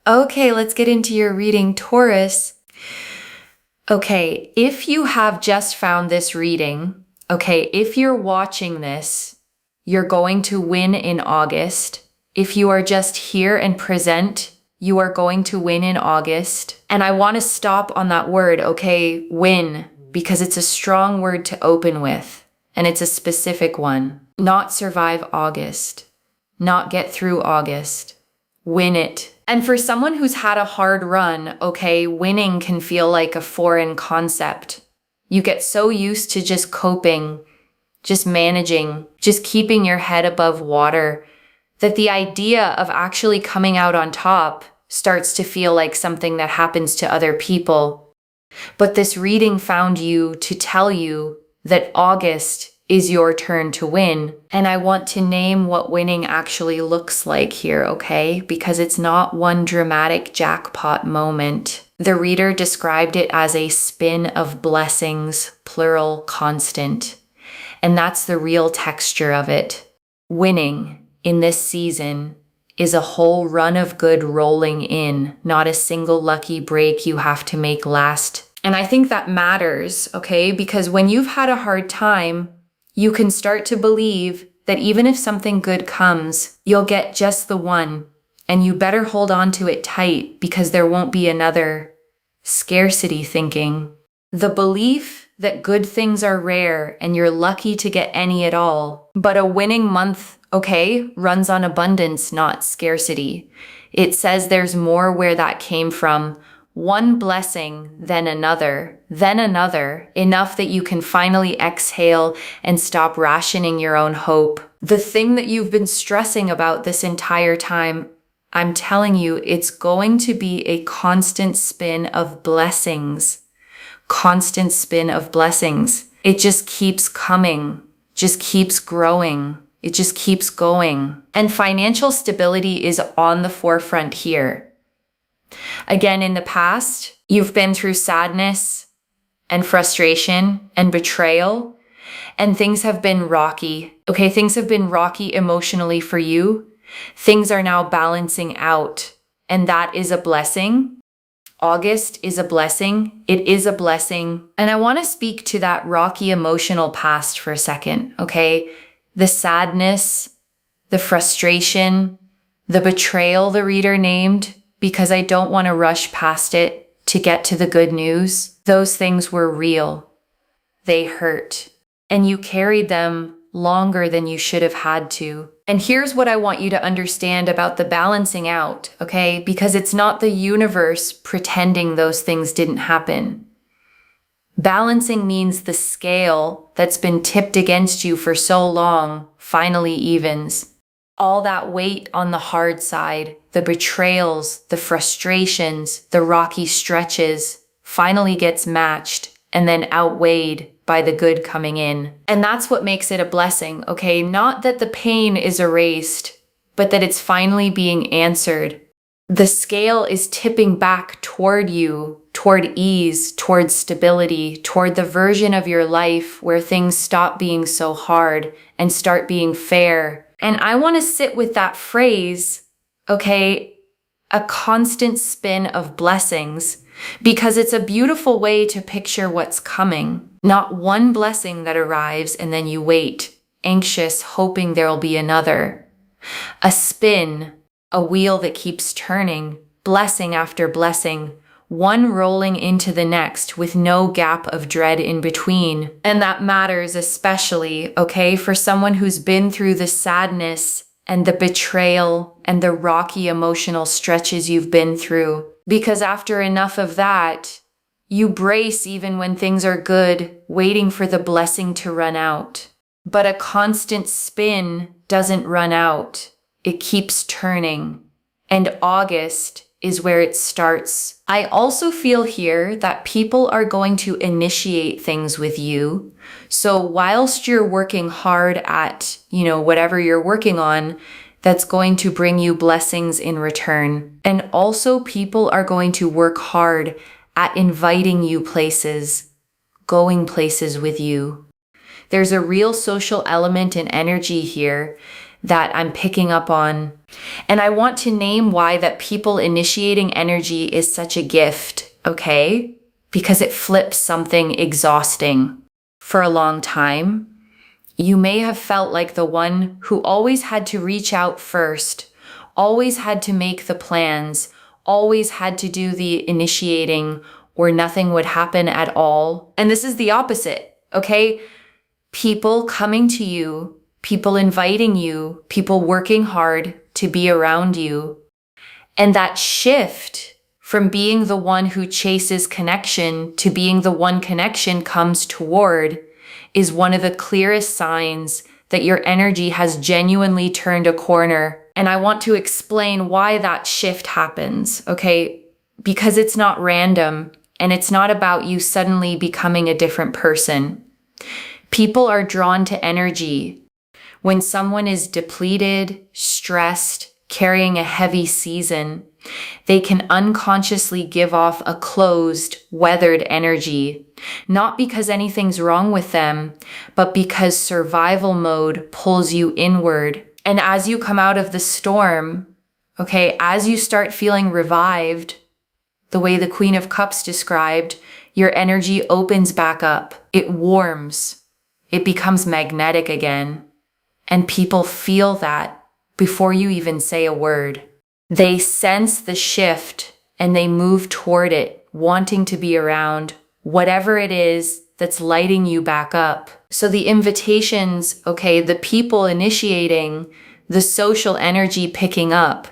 Okay, let's get into your reading, Taurus. Okay, if you have just found this reading, okay, if you're watching this, you're going to win in August. If you are just here and present, you are going to win in August. And I want to stop on that word, okay, win, because it's a strong word to open with, and it's a specific one. Not survive August, not get through August, win it. And for someone who's had a hard run, okay, winning can feel like a foreign concept. You get so used to just coping, just managing, just keeping your head above water, that the idea of actually coming out on top starts to feel like something that happens to other people. But this reading found you to tell you that August is your turn to win. And I want to name what winning actually looks like here, okay? Because it's not one dramatic jackpot moment. The reader described it as a spin of blessings, plural, constant. And that's the real texture of it. Winning in this season is a whole run of good rolling in, not a single lucky break you have to make last. And I think that matters, okay? Because when you've had a hard time, you can start to believe that even if something good comes, you'll get just the one, and you better hold on to it tight because there won't be another. Scarcity thinking. The belief that good things are rare and you're lucky to get any at all. But a winning month, okay, runs on abundance, not scarcity. It says there's more where that came from. One blessing, then another, enough that you can finally exhale and stop rationing your own hope. The thing that you've been stressing about this entire time, I'm telling you, it's going to be a constant spin of blessings. Constant spin of blessings. It just keeps coming, just keeps growing. It just keeps going. And financial stability is on the forefront here. Again, in the past, you've been through sadness and frustration and betrayal, and things have been rocky. Okay, things have been rocky emotionally for you. Things are now balancing out, and that is a blessing. August is a blessing. It is a blessing. And I want to speak to that rocky emotional past for a second, okay? The sadness, the frustration, the betrayal the reader named, because I don't want to rush past it to get to the good news. Those things were real. They hurt. And you carried them longer than you should have had to. And here's what I want you to understand about the balancing out, okay? Because it's not the universe pretending those things didn't happen. Balancing means the scale that's been tipped against you for so long finally evens. All that weight on the hard side, the betrayals, the frustrations, the rocky stretches, finally gets matched and then outweighed by the good coming in. And that's what makes it a blessing, okay? Not that the pain is erased, but that it's finally being answered. The scale is tipping back toward you, toward ease, toward stability, toward the version of your life where things stop being so hard and start being fair. And I want to sit with that phrase, okay, a constant spin of blessings, because it's a beautiful way to picture what's coming. Not one blessing that arrives and then you wait, anxious, hoping there'll be another. A spin, a wheel that keeps turning, blessing after blessing, one rolling into the next with no gap of dread in between. And that matters especially, okay, for someone who's been through the sadness and the betrayal and the rocky emotional stretches you've been through. Because after enough of that, you brace even when things are good, waiting for the blessing to run out. But a constant spin doesn't run out. It keeps turning. And August is where it starts. I also feel here that people are going to initiate things with you. So whilst you're working hard at, whatever you're working on, that's going to bring you blessings in return. And also people are going to work hard at inviting you places, going places with you. There's a real social element and energy here that I'm picking up on. And I want to name why that people initiating energy is such a gift, okay? Because it flips something exhausting. For a long time, you may have felt like the one who always had to reach out first, always had to make the plans, always had to do the initiating, or nothing would happen at all. And this is the opposite, okay? People coming to you, people inviting you, people working hard to be around you. And that shift from being the one who chases connection to being the one connection comes toward is one of the clearest signs that your energy has genuinely turned a corner. And I want to explain why that shift happens, okay? Because it's not random and it's not about you suddenly becoming a different person. People are drawn to energy. When someone is depleted, stressed, carrying a heavy season, they can unconsciously give off a closed, weathered energy, not because anything's wrong with them, but because survival mode pulls you inward. And as you come out of the storm, okay, as you start feeling revived, the way the Queen of Cups described, your energy opens back up. It warms. It becomes magnetic again. And people feel that before you even say a word. They sense the shift and they move toward it, wanting to be around whatever it is that's lighting you back up. So the invitations, okay, the people initiating, the social energy picking up,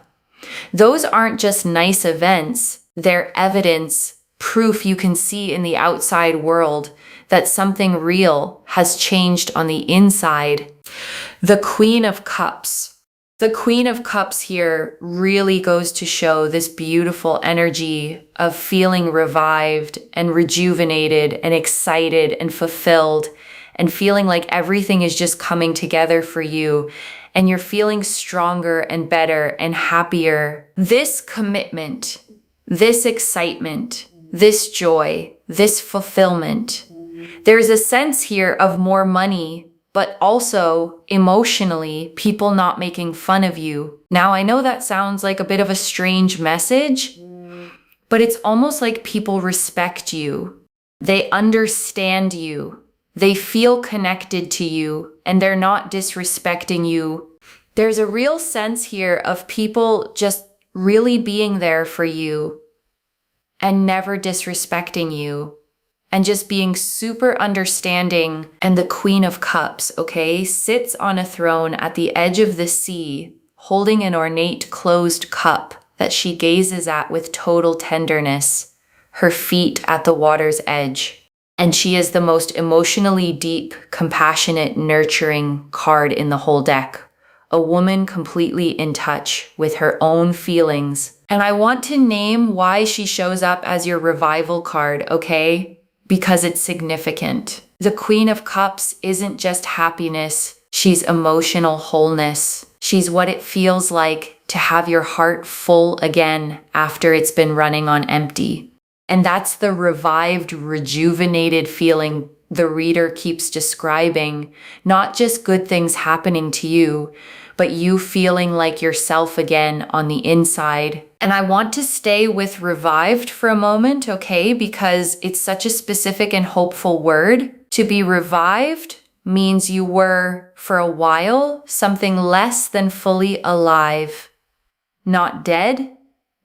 those aren't just nice events. They're evidence, proof you can see in the outside world that something real has changed on the inside. The Queen of Cups. The Queen of Cups here really goes to show this beautiful energy of feeling revived and rejuvenated and excited and fulfilled and feeling like everything is just coming together for you and you're feeling stronger and better and happier. This commitment, this excitement, this joy, this fulfillment, there's a sense here of more money, but also emotionally, people not making fun of you. Now, I know that sounds like a bit of a strange message, but it's almost like people respect you. They understand you. They feel connected to you, and they're not disrespecting you. There's a real sense here of people just really being there for you and never disrespecting you. And just being super understanding. And the Queen of Cups, okay, sits on a throne at the edge of the sea, holding an ornate closed cup that she gazes at with total tenderness, her feet at the water's edge. And she is the most emotionally deep, compassionate, nurturing card in the whole deck. A woman completely in touch with her own feelings. And I want to name why she shows up as your revival card, okay? Because it's significant. The Queen of Cups isn't just happiness, she's emotional wholeness. She's what it feels like to have your heart full again after it's been running on empty. And that's the revived, rejuvenated feeling the reader keeps describing, not just good things happening to you, but you feeling like yourself again on the inside. And I want to stay with revived for a moment, okay? Because it's such a specific and hopeful word. To be revived means you were, for a while, something less than fully alive. Not dead,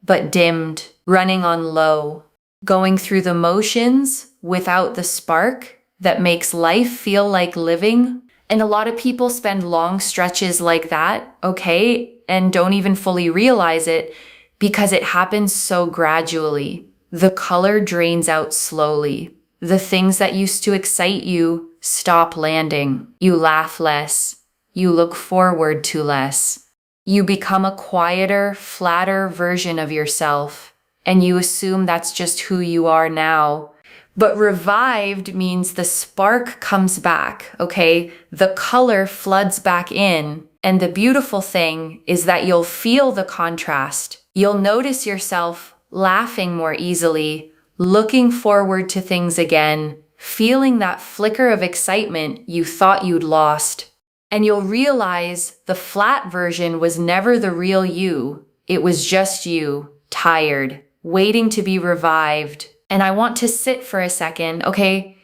but dimmed, running on low, going through the motions without the spark that makes life feel like living. And a lot of people spend long stretches like that, okay, and don't even fully realize it because it happens so gradually. The color drains out slowly. The things that used to excite you stop landing. You laugh less. You look forward to less. You become a quieter, flatter version of yourself, and you assume that's just who you are now. But revived means the spark comes back, okay? The color floods back in. And the beautiful thing is that you'll feel the contrast. You'll notice yourself laughing more easily, looking forward to things again, feeling that flicker of excitement you thought you'd lost. And you'll realize the flat version was never the real you. It was just you, tired, waiting to be revived. And I want to sit for a second, okay,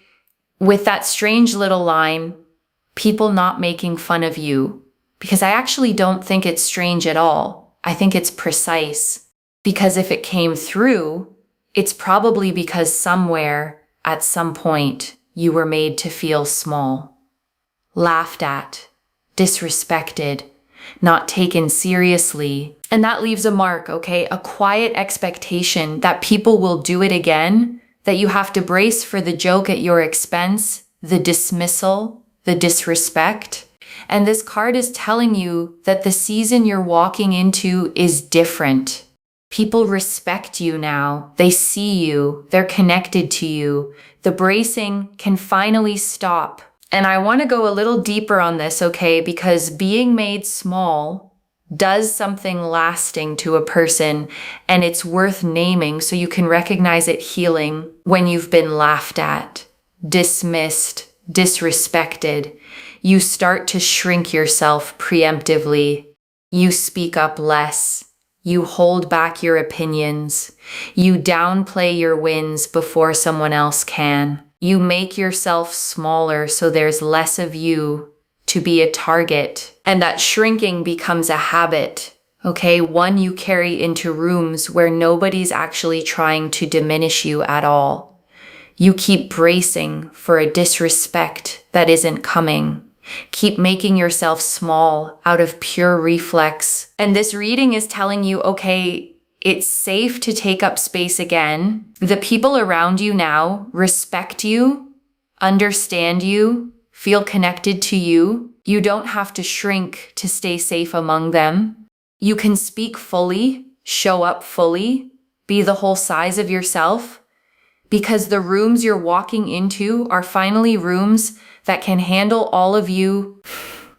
with that strange little line, people not making fun of you. Because I actually don't think it's strange at all. I think it's precise. Because if it came through, it's probably because somewhere, at some point, you were made to feel small, laughed at, disrespected, not taken seriously. And that leaves a mark, okay? A quiet expectation that people will do it again, that you have to brace for the joke at your expense, the dismissal, the disrespect. And this card is telling you that the season you're walking into is different. People respect you now. They see you. They're connected to you. The bracing can finally stop. And I want to go a little deeper on this, okay? Because being made small does something lasting to a person, and it's worth naming so you can recognize it healing when you've been laughed at, dismissed, disrespected. You start to shrink yourself preemptively. You speak up less. You hold back your opinions. You downplay your wins before someone else can. You make yourself smaller so there's less of you to be a target. And that shrinking becomes a habit, okay? One you carry into rooms where nobody's actually trying to diminish you at all. You keep bracing for a disrespect that isn't coming. Keep making yourself small out of pure reflex. And this reading is telling you, okay, it's safe to take up space again. The people around you now respect you, understand you, feel connected to you. You don't have to shrink to stay safe among them. You can speak fully, show up fully, be the whole size of yourself, because the rooms you're walking into are finally rooms that can handle all of you.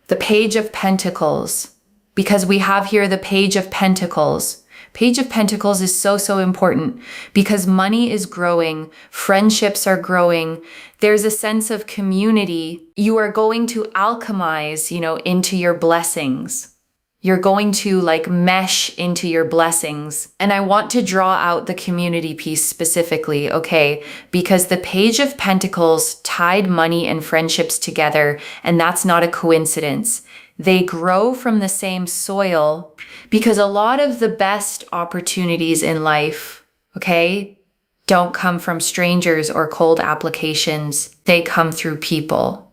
The Page of Pentacles, because we have here the Page of Pentacles. Page of Pentacles is so important because money is growing, friendships are growing, there's a sense of community. You are going to alchemize, into your blessings. You're going to mesh into your blessings. And I want to draw out the community piece specifically, okay? Because the Page of Pentacles tied money and friendships together, and that's not a coincidence. They grow from the same soil because a lot of the best opportunities in life, okay, don't come from strangers or cold applications. They come through people.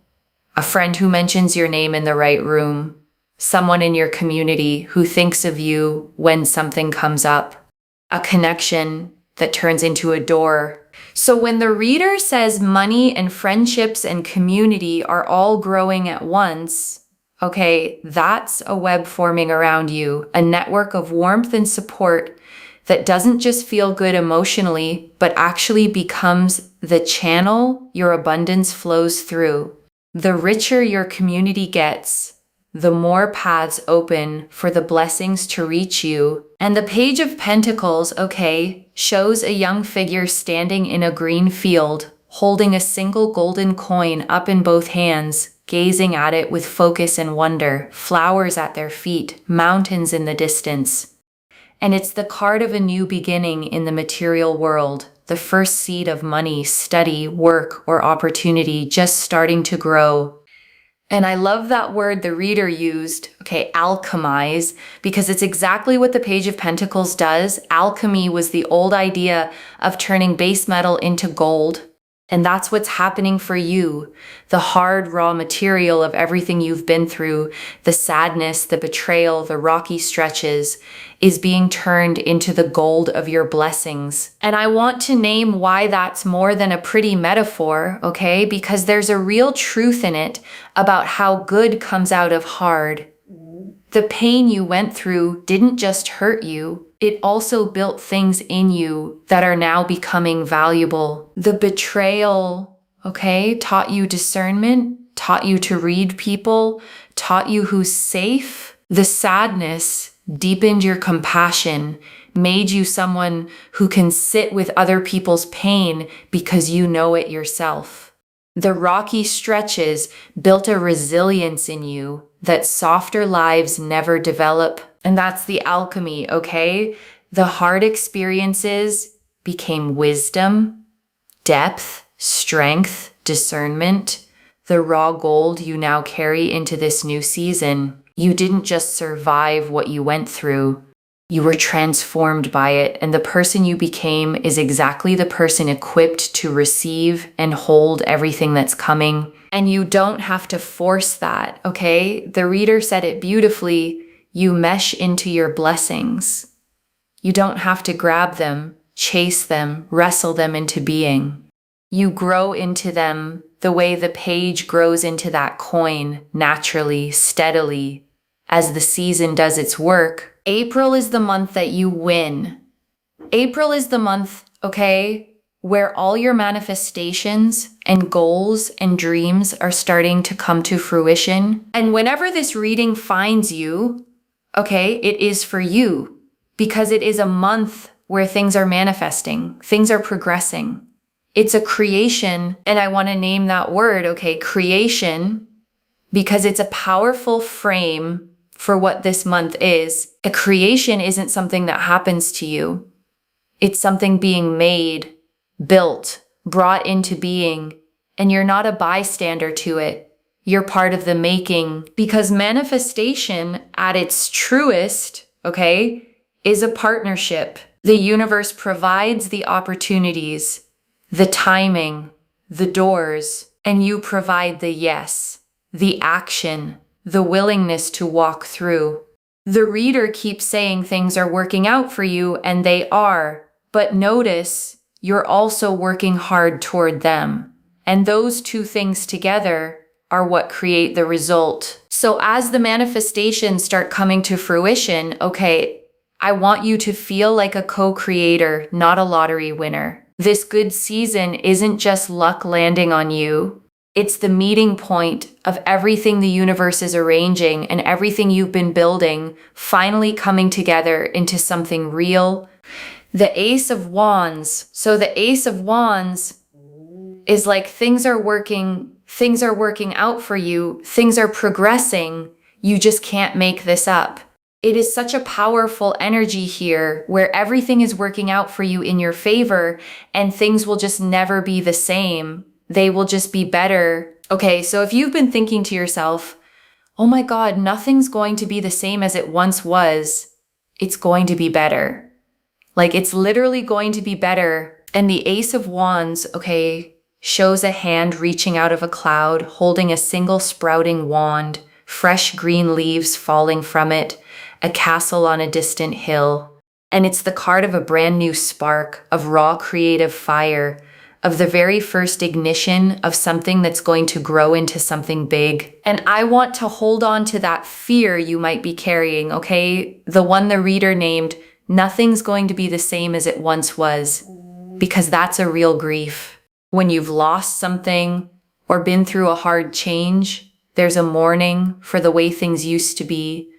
A friend who mentions your name in the right room. Someone in your community who thinks of you when something comes up. A connection that turns into a door. So when the reader says money and friendships and community are all growing at once, okay, that's a web forming around you, a network of warmth and support that doesn't just feel good emotionally, but actually becomes the channel your abundance flows through. The richer your community gets, the more paths open for the blessings to reach you. And the Page of Pentacles, okay, shows a young figure standing in a green field, holding a single golden coin up in both hands, gazing at it with focus and wonder, flowers at their feet, mountains in the distance. And it's the card of a new beginning in the material world, the first seed of money, study, work, or opportunity just starting to grow. And I love that word the reader used, okay, alchemize, because it's exactly what the Page of Pentacles does. Alchemy was the old idea of turning base metal into gold. And that's what's happening for you. The hard, raw material of everything you've been through, the sadness, the betrayal, the rocky stretches, is being turned into the gold of your blessings. And I want to name why that's more than a pretty metaphor, okay? Because there's a real truth in it about how good comes out of hard. The pain you went through didn't just hurt you, it also built things in you that are now becoming valuable. The betrayal, okay, taught you discernment, taught you to read people, taught you who's safe. The sadness deepened your compassion, made you someone who can sit with other people's pain because you know it yourself. The rocky stretches built a resilience in you that softer lives never develop. And that's the alchemy, okay? The hard experiences became wisdom, depth, strength, discernment. The raw gold you now carry into this new season. You didn't just survive what you went through. You were transformed by it, and the person you became is exactly the person equipped to receive and hold everything that's coming. And you don't have to force that, okay? The reader said it beautifully. You mesh into your blessings. You don't have to grab them, chase them, wrestle them into being. You grow into them the way the page grows into that coin, naturally, steadily, as the season does its work. April is the month that you win. April is the month, okay, where all your manifestations and goals and dreams are starting to come to fruition. And whenever this reading finds you, okay, it is for you because it is a month where things are manifesting, things are progressing. It's a creation, and I want to name that word, okay, creation, because it's a powerful frame for what this month is. A creation isn't something that happens to you. It's something being made, built, brought into being, and you're not a bystander to it. You're part of the making, because manifestation at its truest, okay, is a partnership. The universe provides the opportunities, the timing, the doors, and you provide the yes, the action, the willingness to walk through. The reader keeps saying things are working out for you, and they are, but notice you're also working hard toward them. And those two things together are what create the result. So as the manifestations start coming to fruition, okay, I want you to feel like a co-creator, not a lottery winner. This good season isn't just luck landing on you. It's the meeting point of everything the universe is arranging and everything you've been building finally coming together into something real. The Ace of Wands. So the Ace of Wands is like things are working out for you, things are progressing, you just can't make this up. It is such a powerful energy here where everything is working out for you in your favor and things will just never be the same. They will just be better. Okay, so if you've been thinking to yourself, oh my God, nothing's going to be the same as it once was, it's going to be better. Like it's literally going to be better. And the Ace of Wands, okay, shows a hand reaching out of a cloud, holding a single sprouting wand, fresh green leaves falling from it, a castle on a distant hill. And it's the card of a brand new spark, of raw creative fire, of the very first ignition of something that's going to grow into something big. And I want to hold on to that fear you might be carrying, okay? The one the reader named, nothing's going to be the same as it once was, because that's a real grief. When you've lost something or been through a hard change, there's a mourning for the way things used to be,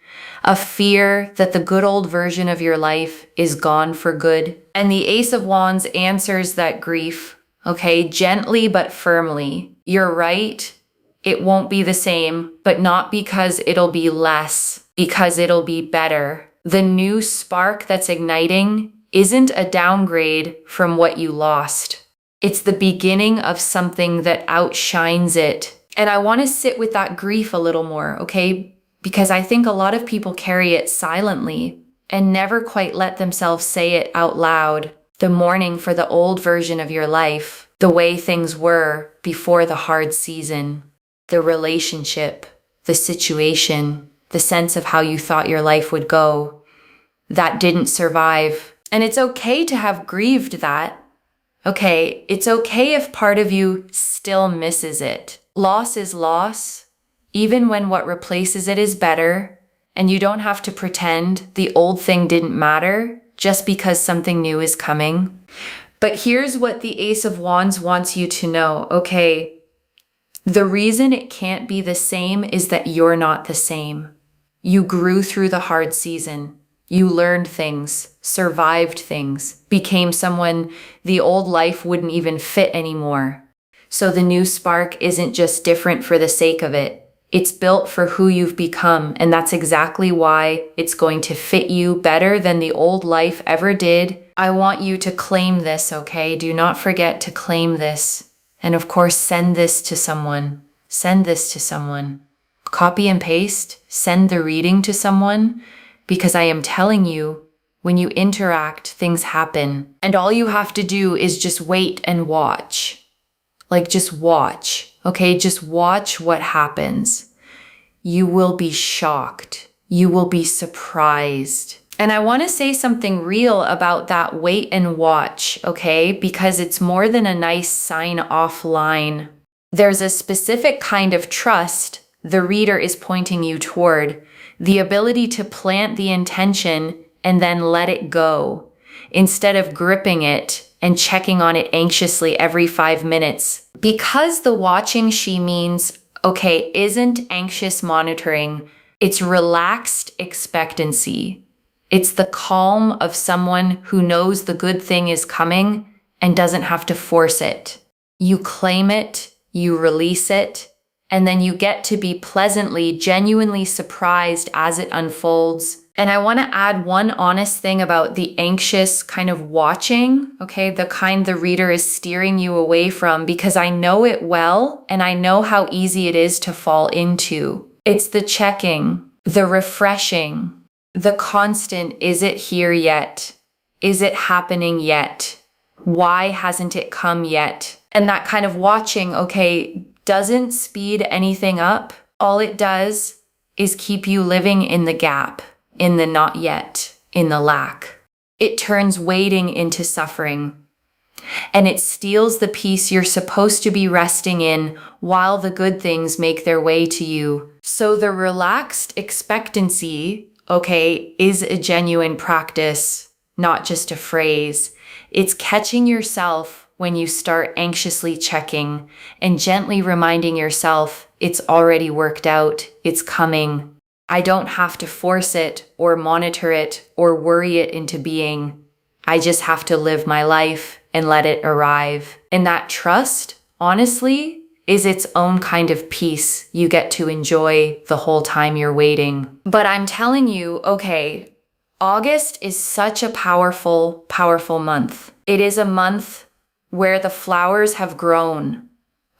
a fear that the good old version of your life is gone for good. And the Ace of Wands answers that grief, okay, gently but firmly. You're right, it won't be the same, but not because it'll be less, because it'll be better. The new spark that's igniting isn't a downgrade from what you lost. It's the beginning of something that outshines it. And I want to sit with that grief a little more, okay? Because I think a lot of people carry it silently and never quite let themselves say it out loud. The mourning for the old version of your life, the way things were before the hard season, the relationship, the situation, the sense of how you thought your life would go, that didn't survive. And it's okay to have grieved that. Okay, it's okay if part of you still misses it. Loss is loss, even when what replaces it is better, and you don't have to pretend the old thing didn't matter just because something new is coming. But here's what the Ace of Wands wants you to know, okay? The reason it can't be the same is that you're not the same. You grew through the hard season. You learned things, survived things, became someone the old life wouldn't even fit anymore. So the new spark isn't just different for the sake of it. It's built for who you've become, and that's exactly why it's going to fit you better than the old life ever did. I want you to claim this, okay? Do not forget to claim this. And of course, send this to someone. Send this to someone. Copy and paste, send the reading to someone, because I am telling you, when you interact, things happen. And all you have to do is just wait and watch. Like, just watch, okay? Just watch what happens. You will be shocked. You will be surprised. And I want to say something real about that wait and watch, okay? Because it's more than a nice sign-off line. There's a specific kind of trust the reader is pointing you toward, the ability to plant the intention and then let it go, instead of gripping it and checking on it anxiously every 5 minutes. Because the watching she means, okay, isn't anxious monitoring, it's relaxed expectancy. It's the calm of someone who knows the good thing is coming and doesn't have to force it. You claim it, you release it, and then you get to be pleasantly, genuinely surprised as it unfolds. And I want to add one honest thing about the anxious kind of watching, okay, the kind the reader is steering you away from, because I know it well, and I know how easy it is to fall into. It's the checking, the refreshing, the constant, is it here yet? Is it happening yet? Why hasn't it come yet? And that kind of watching, okay, doesn't speed anything up. All it does is keep you living in the gap, in the not yet, in the lack. It turns waiting into suffering. And it steals the peace you're supposed to be resting in while the good things make their way to you. So the relaxed expectancy, okay, is a genuine practice, not just a phrase. It's catching yourself when you start anxiously checking and gently reminding yourself it's already worked out, it's coming. I don't have to force it or monitor it or worry it into being. I just have to live my life and let it arrive. And that trust, honestly, is its own kind of peace you get to enjoy the whole time you're waiting. But I'm telling you, okay, August is such a powerful, powerful month. It is a month where the flowers have grown.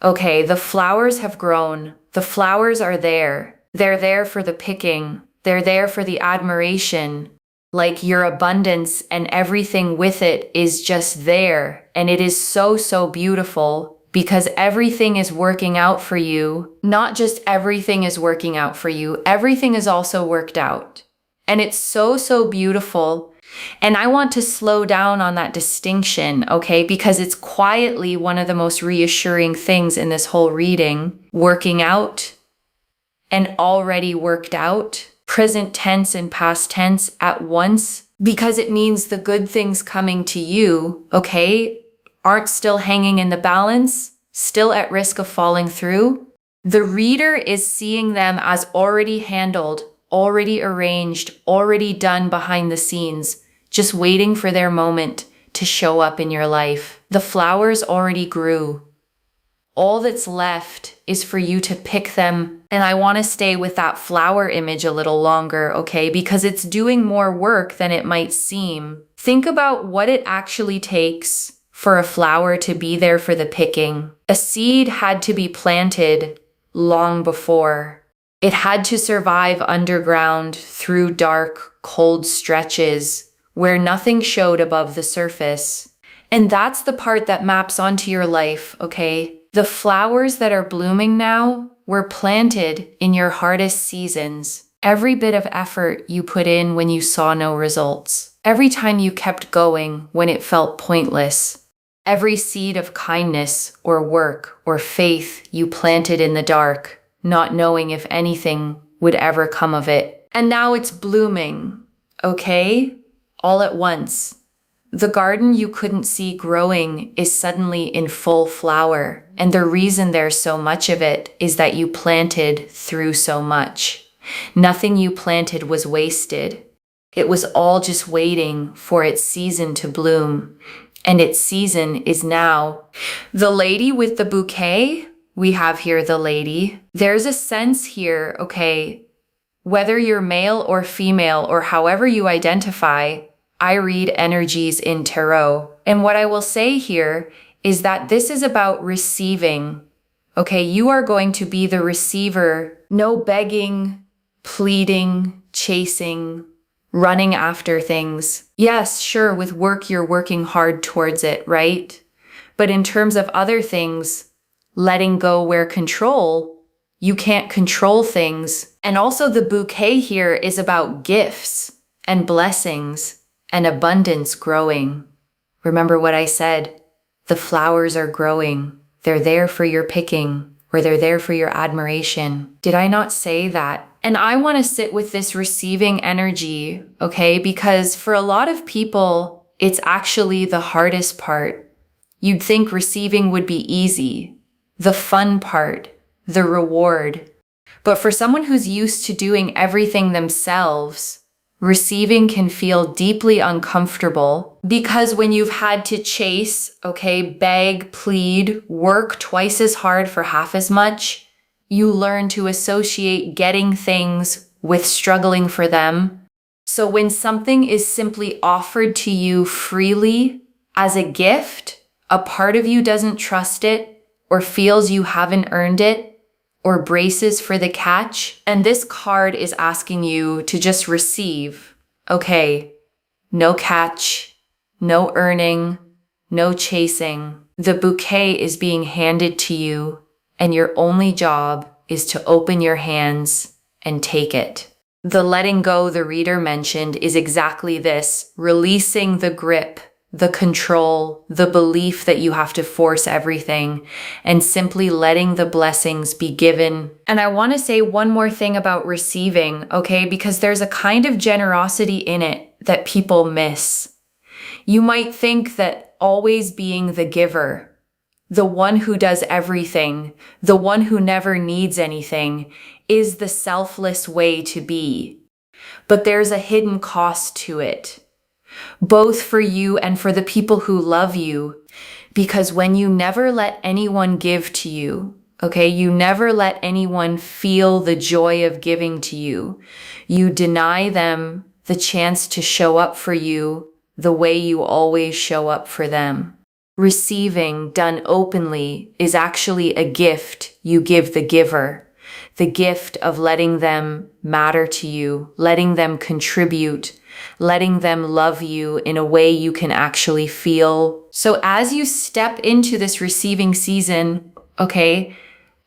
Okay, the flowers have grown. The flowers are there. They're there for the picking. They're there for the admiration. Like your abundance and everything with it is just there. And it is so, so beautiful because everything is working out for you. Not just everything is working out for you. Everything is also worked out. And it's so, so beautiful. And I want to slow down on that distinction, okay? Because it's quietly one of the most reassuring things in this whole reading. Working out and already worked out. Present tense and past tense at once. Because it means the good things coming to you, okay, aren't still hanging in the balance, still at risk of falling through. The reader is seeing them as already handled, already arranged, already done behind the scenes, just waiting for their moment to show up in your life. The flowers already grew. All that's left is for you to pick them. And I want to stay with that flower image a little longer, okay? Because it's doing more work than it might seem. Think about what it actually takes for a flower to be there for the picking. A seed had to be planted long before. It had to survive underground through dark, cold stretches where nothing showed above the surface. And that's the part that maps onto your life, okay? The flowers that are blooming now were planted in your hardest seasons. Every bit of effort you put in when you saw no results. Every time you kept going when it felt pointless. Every seed of kindness or work or faith you planted in the dark, not knowing if anything would ever come of it. And now it's blooming, okay? All at once. The garden you couldn't see growing is suddenly in full flower. And the reason there's so much of it is that you planted through so much. Nothing you planted was wasted. It was all just waiting for its season to bloom. and its season is now. The lady with the bouquet, we have here the lady. There's a sense here, okay, whether you're male or female or however you identify, I read energies in tarot. And what I will say here is that this is about receiving. Okay, you are going to be the receiver. No begging, pleading, chasing, running after things. Yes, sure, with work, you're working hard towards it, right? But in terms of other things, letting go where control, you can't control things. And also the bouquet here is about gifts and blessings and abundance growing. Remember what I said? The flowers are growing. They're there for your picking, or they're there for your admiration. Did I not say that? And I want to sit with this receiving energy, okay? Because for a lot of people, it's actually the hardest part. You'd think receiving would be easy, the fun part, the reward. But for someone who's used to doing everything themselves, receiving can feel deeply uncomfortable because when you've had to chase, okay, beg, plead, work twice as hard for half as much, you learn to associate getting things with struggling for them. So when something is simply offered to you freely as a gift, a part of you doesn't trust it or feels you haven't earned it or braces for the catch. And this card is asking you to just receive. Okay, no catch, no earning, no chasing. The bouquet is being handed to you, and your only job is to open your hands and take it. The letting go the reader mentioned is exactly this, releasing the grip, the control, the belief that you have to force everything, and simply letting the blessings be given. And I want to say one more thing about receiving, okay? Because there's a kind of generosity in it that people miss. You might think that always being the giver, the one who does everything, the one who never needs anything, is the selfless way to be. But there's a hidden cost to it, both for you and for the people who love you. Because when you never let anyone give to you, okay, you never let anyone feel the joy of giving to you, you deny them the chance to show up for you the way you always show up for them. Receiving done openly is actually a gift you give the giver. The gift of letting them matter to you, letting them contribute, letting them love you in a way you can actually feel. So as you step into this receiving season, okay,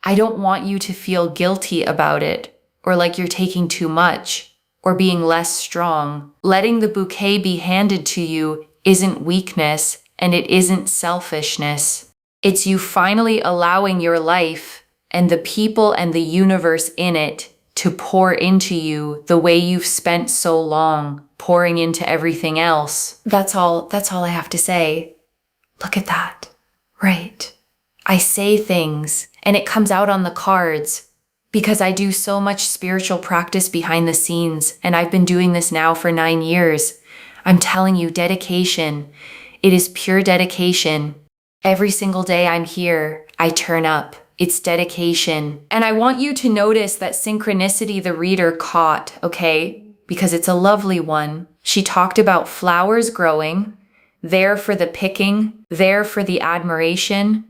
I don't want you to feel guilty about it or like you're taking too much or being less strong. Letting the bouquet be handed to you isn't weakness and it isn't selfishness. It's you finally allowing your life and the people and the universe in it to pour into you the way you've spent so long pouring into everything else. That's all I have to say. Look at that. Right. I say things and it comes out on the cards because I do so much spiritual practice behind the scenes, and I've been doing this now for 9 years. I'm telling you, dedication. It is pure dedication. Every single day I'm here, I turn up. It's dedication. And I want you to notice that synchronicity the reader caught, okay? Because it's a lovely one. She talked about flowers growing, there for the picking, there for the admiration.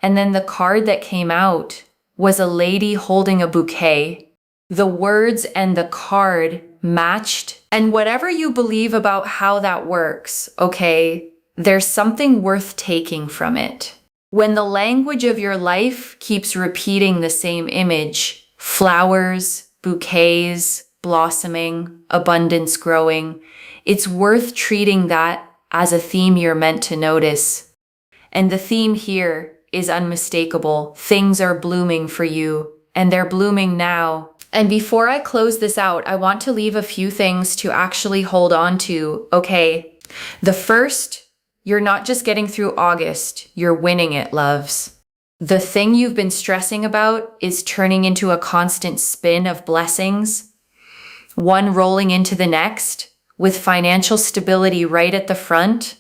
And then the card that came out was a lady holding a bouquet. The words and the card matched. And whatever you believe about how that works, okay, there's something worth taking from it. When the language of your life keeps repeating the same image, flowers, bouquets, blossoming, abundance growing, it's worth treating that as a theme you're meant to notice. And the theme here is unmistakable. Things are blooming for you, and they're blooming now. And before I close this out, I want to leave a few things to actually hold on to, okay? The first, you're not just getting through August, you're winning it, loves. The thing you've been stressing about is turning into a constant spin of blessings, one rolling into the next, with financial stability right at the front.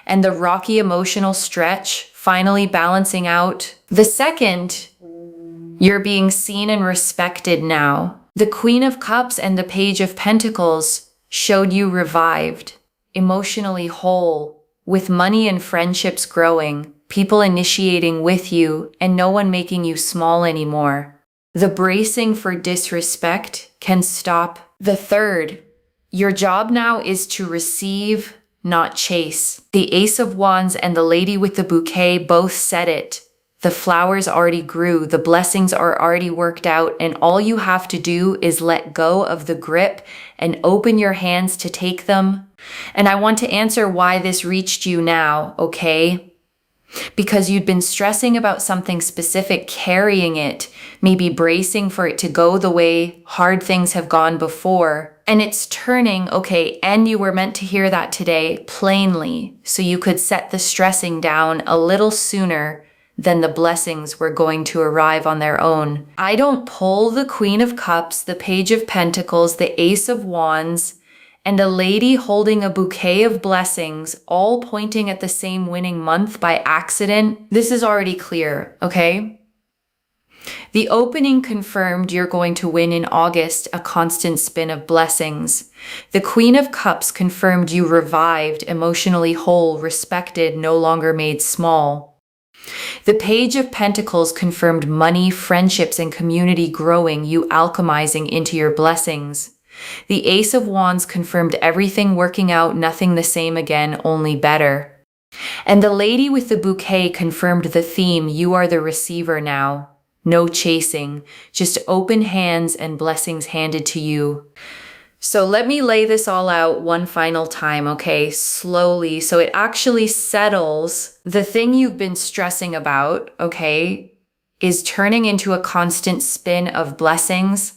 and the rocky emotional stretch finally balancing out. The second, you're being seen and respected now. The Queen of Cups and the Page of Pentacles showed you revived, emotionally whole, with money and friendships growing, people initiating with you, and no one making you small anymore. The bracing for disrespect can stop. The third, your job now is to receive, not chase. The Ace of Wands and the Lady with the Bouquet both said it. The flowers already grew, the blessings are already worked out, and all you have to do is let go of the grip and open your hands to take them. And I want to answer why this reached you now, okay? Because you'd been stressing about something specific, carrying it, maybe bracing for it to go the way hard things have gone before. And it's turning, okay, and you were meant to hear that today plainly, so you could set the stressing down a little sooner than the blessings were going to arrive on their own. I don't pull the Queen of Cups, the Page of Pentacles, the Ace of Wands, and a lady holding a bouquet of blessings, all pointing at the same winning month by accident. This is already clear, okay? The opening confirmed you're going to win in August a constant spin of blessings. The Queen of Cups confirmed you revived, emotionally whole, respected, no longer made small. The Page of Pentacles confirmed money, friendships, and community growing, you alchemizing into your blessings. The Ace of Wands confirmed everything working out, nothing the same again, only better. And the Lady with the Bouquet confirmed the theme, you are the receiver now. No chasing, just open hands and blessings handed to you. So let me lay this all out one final time, okay? Slowly, so it actually settles. The thing you've been stressing about, okay, is turning into a constant spin of blessings.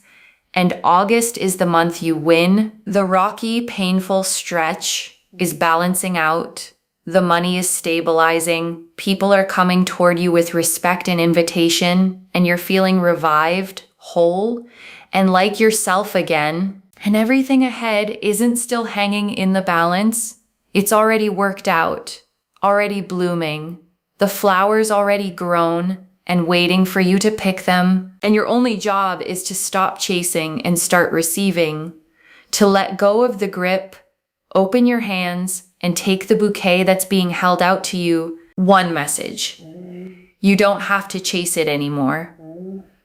And August is the month you win. The rocky, painful stretch is balancing out. The money is stabilizing. People are coming toward you with respect and invitation, and you're feeling revived, whole, and like yourself again. And everything ahead isn't still hanging in the balance. It's already worked out, already blooming. The flowers already grown and waiting for you to pick them. And your only job is to stop chasing and start receiving, to let go of the grip, open your hands, and take the bouquet that's being held out to you. One message. You don't have to chase it anymore.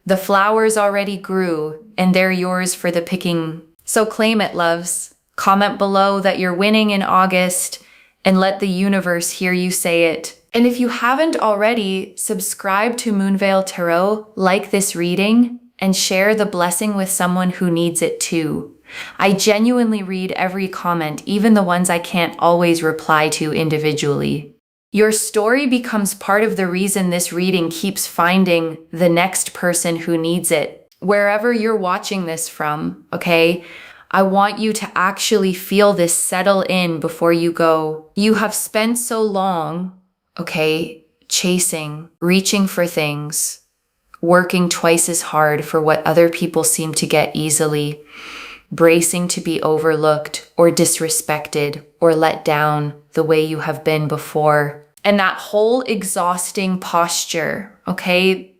The flowers already grew, and they're yours for the picking. So claim it, loves. Comment below that you're winning in August, and let the universe hear you say it. And if you haven't already, subscribe to Moonveil Tarot, like this reading, and share the blessing with someone who needs it too. I genuinely read every comment, even the ones I can't always reply to individually. Your story becomes part of the reason this reading keeps finding the next person who needs it. Wherever you're watching this from, okay? I want you to actually feel this settle in before you go. You have spent so long, okay, chasing, reaching for things, working twice as hard for what other people seem to get easily, bracing to be overlooked or disrespected or let down the way you have been before. And that whole exhausting posture, okay,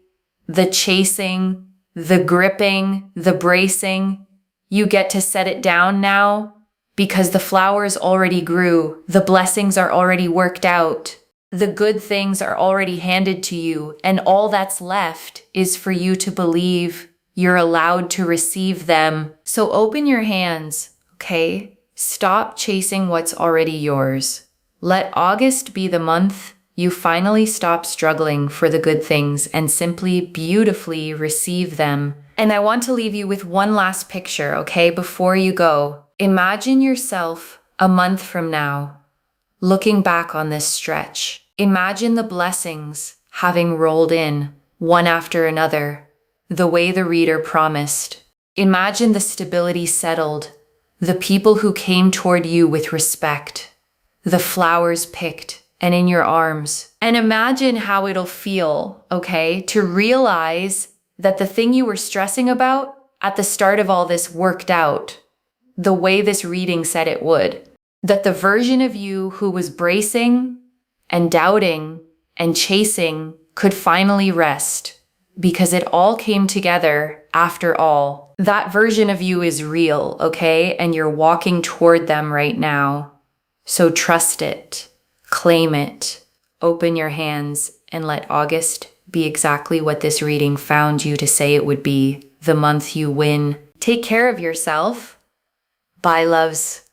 the chasing, the gripping, the bracing, you get to set it down now because the flowers already grew, the blessings are already worked out, the good things are already handed to you, and all that's left is for you to believe you're allowed to receive them. So open your hands, okay? Stop chasing what's already yours. Let August be the month you finally stop struggling for the good things and simply beautifully receive them. And I want to leave you with one last picture, okay, before you go. Imagine yourself a month from now, looking back on this stretch. Imagine the blessings having rolled in, one after another, the way the reader promised. Imagine the stability settled, the people who came toward you with respect, the flowers picked, and in your arms. And imagine how it'll feel, okay, to realize that the thing you were stressing about at the start of all this worked out the way this reading said it would. That the version of you who was bracing, and doubting and chasing could finally rest because it all came together after all. That version of you is real, okay? And you're walking toward them right now. So trust it, claim it, open your hands, and let August be exactly what this reading found you to say it would be, the month you win. Take care of yourself. Bye, loves.